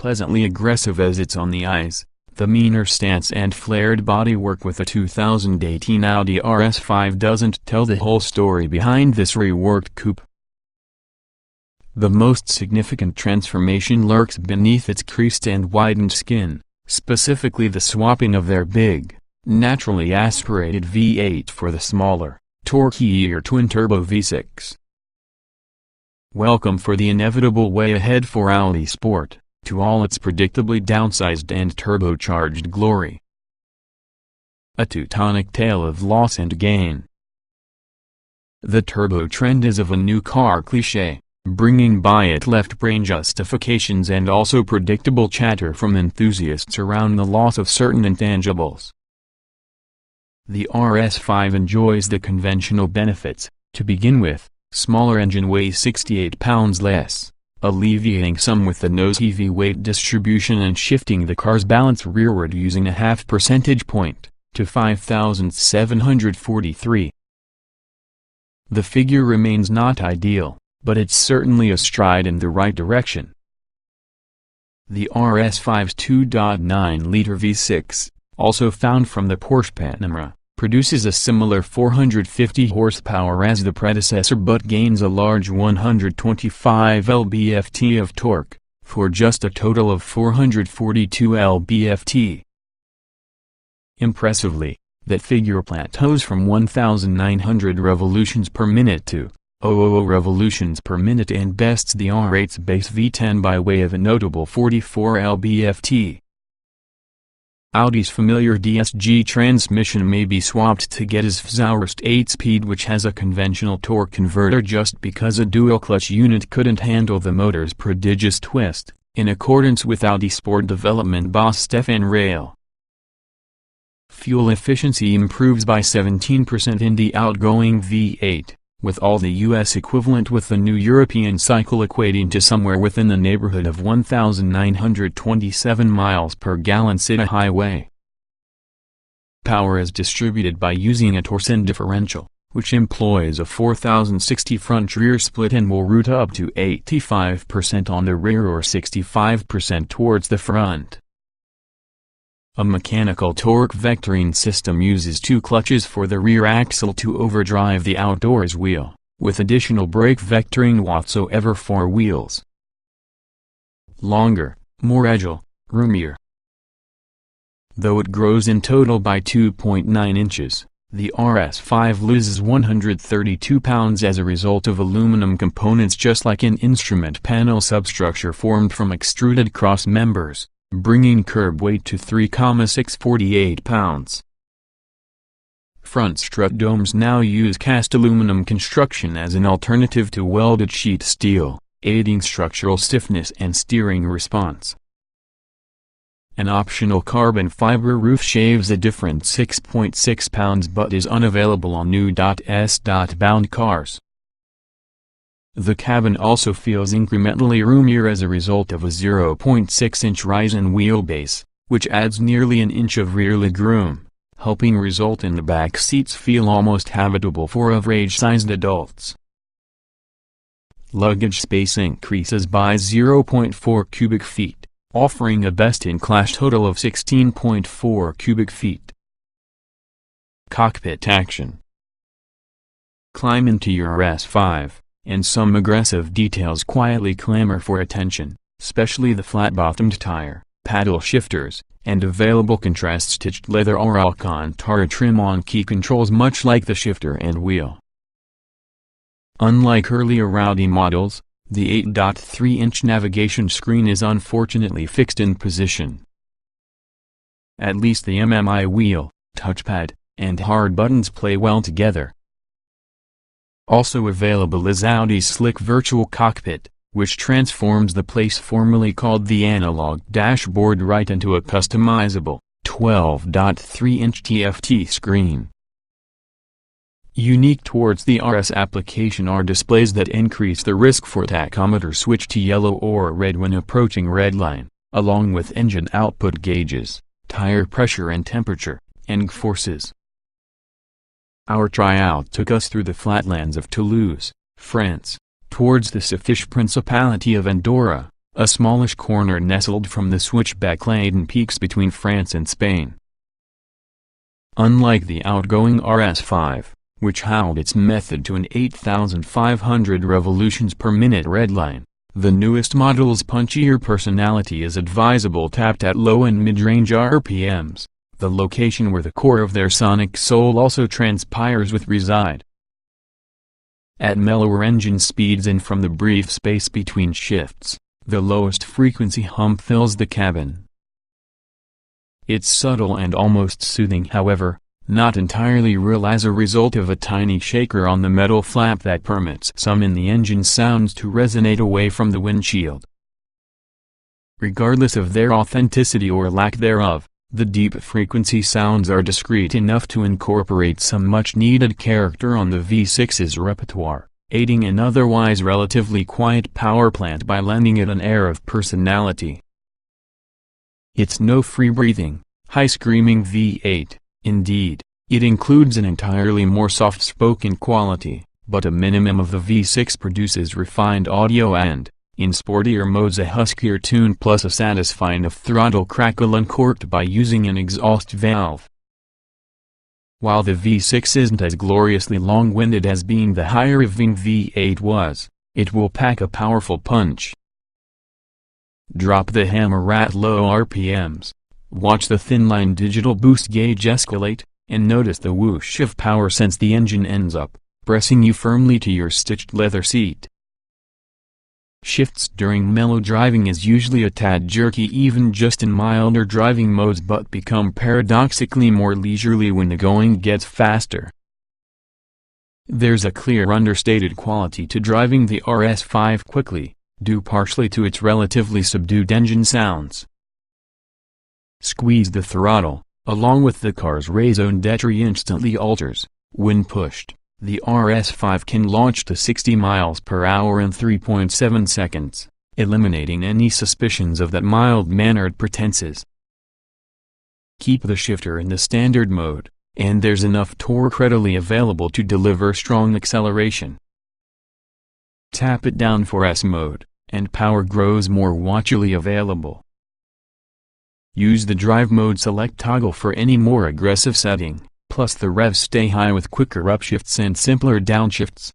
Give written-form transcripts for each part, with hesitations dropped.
pleasantly aggressive as it's on the eyes, the meaner stance and flared bodywork with a 2018 Audi RS5 doesn't tell the whole story behind this reworked coupe. The most significant transformation lurks beneath its creased and widened skin, specifically the swapping of their big, naturally aspirated V8 for the smaller, torquier twin-turbo V6. Welcome for the inevitable way ahead for Audi Sport, to all its predictably downsized and turbocharged glory. A Teutonic tale of loss and gain. The turbo trend is of a new car cliché, bringing by it left-brain justifications and also predictable chatter from enthusiasts around the loss of certain intangibles. The RS5 enjoys the conventional benefits. To begin with, smaller engine weighs 68 pounds less, alleviating some with the nose heavy weight distribution and shifting the car's balance rearward using a half percentage point, to 5,743. The figure remains not ideal, but it's certainly a stride in the right direction. The RS5's 2.9-liter V6, also found from the Porsche Panamera, produces a similar 450 horsepower as the predecessor but gains a large 125 lb-ft of torque, for just a total of 442 lb-ft. Impressively, that figure plateaus from 1,900 revolutions per minute to 000 revolutions per minute and bests the R8's base V10 by way of a notable 44 lb-ft. Audi's familiar DSG transmission may be swapped to get its Faust 8-speed, which has a conventional torque converter just because a dual-clutch unit couldn't handle the motor's prodigious twist, in accordance with Audi Sport development boss Stefan Rail. Fuel efficiency improves by 17% in the outgoing V8, with all the US equivalent with the new European cycle equating to somewhere within the neighborhood of 1,927 miles per gallon city highway. Power is distributed by using a torsion differential, which employs a 4,060 front-rear split and will route up to 85% on the rear or 65% towards the front. A mechanical torque vectoring system uses two clutches for the rear axle to overdrive the outdoors wheel, with additional brake vectoring whatsoever for wheels. Longer, more agile, roomier. Though it grows in total by 2.9 inches, the RS5 loses 132 pounds as a result of aluminum components, just like an instrument panel substructure formed from extruded cross members, bringing curb weight to 3,648 pounds. Front strut domes now use cast aluminum construction as an alternative to welded sheet steel, aiding structural stiffness and steering response. An optional carbon fiber roof shaves a different 6.6 pounds but is unavailable on new S-bound cars. The cabin also feels incrementally roomier as a result of a 0.6-inch rise in wheelbase, which adds nearly an inch of rear legroom, helping result in the back seats feel almost habitable for average-sized adults. Luggage space increases by 0.4 cubic feet, offering a best-in-class total of 16.4 cubic feet. Cockpit action. Climb into your RS5. And some aggressive details quietly clamor for attention, especially the flat-bottomed tire, paddle shifters, and available contrast-stitched leather or Alcantara trim on key controls, much like the shifter and wheel. Unlike earlier Audi models, the 8.3-inch navigation screen is unfortunately fixed in position. At least the MMI wheel, touchpad, and hard buttons play well together. Also available is Audi's slick virtual cockpit, which transforms the place formerly called the analog dashboard right into a customizable, 12.3-inch TFT screen. Unique towards the RS application are displays that increase the risk for tachometer switch to yellow or red when approaching redline, along with engine output gauges, tire pressure and temperature, and forces. Our tryout took us through the flatlands of Toulouse, France, towards the Saffiche Principality of Andorra, a smallish corner nestled from the switchback-laden peaks between France and Spain. Unlike the outgoing RS5, which held its method to an 8,500 revolutions per minute redline, the newest model's punchier personality is advisable tapped at low and mid-range RPMs, the location where the core of their sonic soul also transpires with reside. At mellower engine speeds and from the brief space between shifts, the lowest frequency hum fills the cabin. It's subtle and almost soothing, however, not entirely real as a result of a tiny shaker on the metal flap that permits some in the engine sounds to resonate away from the windshield. Regardless of their authenticity or lack thereof, the deep frequency sounds are discreet enough to incorporate some much-needed character on the V6's repertoire, aiding an otherwise relatively quiet powerplant by lending it an air of personality. It's no free-breathing, high-screaming V8, indeed, it includes an entirely more soft-spoken quality, but a minimum of the V6 produces refined audio and, in sportier modes, a huskier tune plus a satisfying off-throttle crackle uncorked by using an exhaust valve. While the V6 isn't as gloriously long-winded as being the higher-eving V8 was, it will pack a powerful punch. Drop the hammer at low RPMs, watch the thin-line digital boost gauge escalate, and notice the whoosh of power since the engine ends up pressing you firmly to your stitched leather seat. Shifts during mellow driving is usually a tad jerky even just in milder driving modes, but become paradoxically more leisurely when the going gets faster. There's a clear understated quality to driving the RS5 quickly, due partially to its relatively subdued engine sounds. Squeeze the throttle, along with the car's raison d'etre instantly alters. When pushed, the RS5 can launch to 60 miles per hour in 3.7 seconds, eliminating any suspicions of that mild-mannered pretenses. Keep the shifter in the standard mode, and there's enough torque readily available to deliver strong acceleration. Tap it down for S mode, and power grows more watchily available. Use the drive mode select toggle for any more aggressive setting, plus the revs stay high with quicker upshifts and simpler downshifts.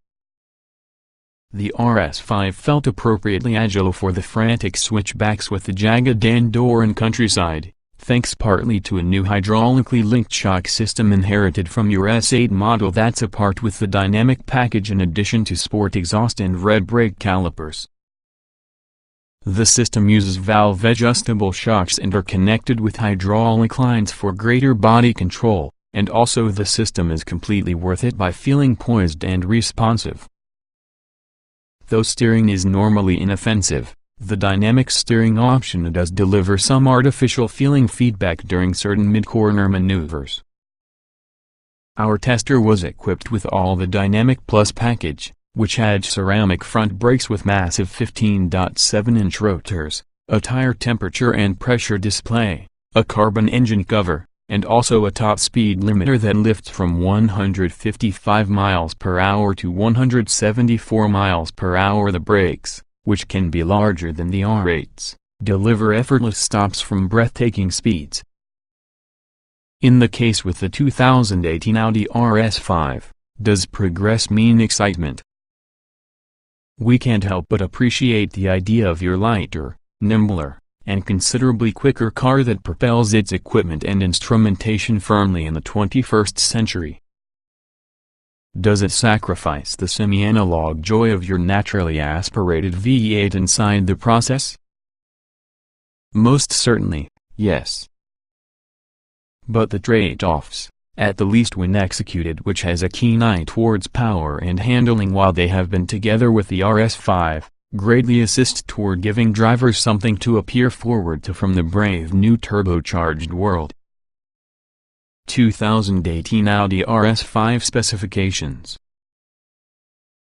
The RS5 felt appropriately agile for the frantic switchbacks with the jagged end door and countryside, thanks partly to a new hydraulically linked shock system inherited from your S8 model that's apart with the dynamic package in addition to sport exhaust and red brake calipers. The system uses valve-adjustable shocks and are connected with hydraulic lines for greater body control, and also the system is completely worth it by feeling poised and responsive. Though steering is normally inoffensive, the dynamic steering option does deliver some artificial feeling feedback during certain mid-corner maneuvers. Our tester was equipped with all the Dynamic Plus package, which had ceramic front brakes with massive 15.7-inch rotors, a tire temperature and pressure display, a carbon engine cover, and also a top speed limiter that lifts from 155 miles per hour to 174 miles per hour. The brakes, which can be larger than the R8's, deliver effortless stops from breathtaking speeds. In the case with the 2018 Audi RS5, does progress mean excitement? We can't help but appreciate the idea of your lighter, nimbler, and considerably quicker car that propels its equipment and instrumentation firmly in the 21st century. Does it sacrifice the semi-analog joy of your naturally aspirated V8 inside the process? Most certainly, yes. But the trade-offs, at the least when executed, which has a keen eye towards power and handling while they have been together with the RS5, greatly assist toward giving drivers something to appear forward to from the brave new turbocharged world. 2018 Audi RS5 specifications.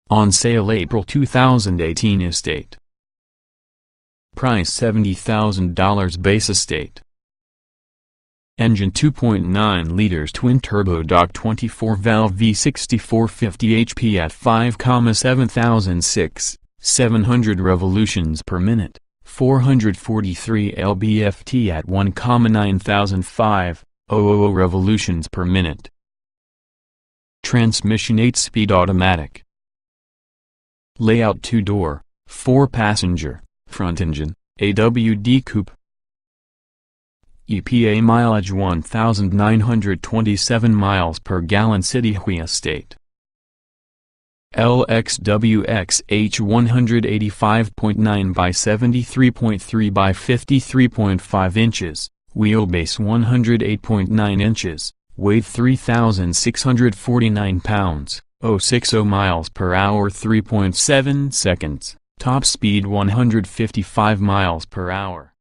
On sale April 2018 estate. Price $70,000 base estate. Engine 2.9 liters twin-turbo Dock 24-valve V6 450 HP at 5,706. 700 revolutions per minute, 443 lb-ft at 1,9500 revolutions per minute. Transmission 8-speed automatic. Layout 2-door, 4-passenger, front engine, AWD coupe. EPA mileage 1,927 miles per gallon city state. LXWXH 185.9 by 73.3 by 53.5 inches, wheelbase 108.9 inches, weight 3,649 pounds, 060 miles per hour 3.7 seconds, top speed 155 miles per hour.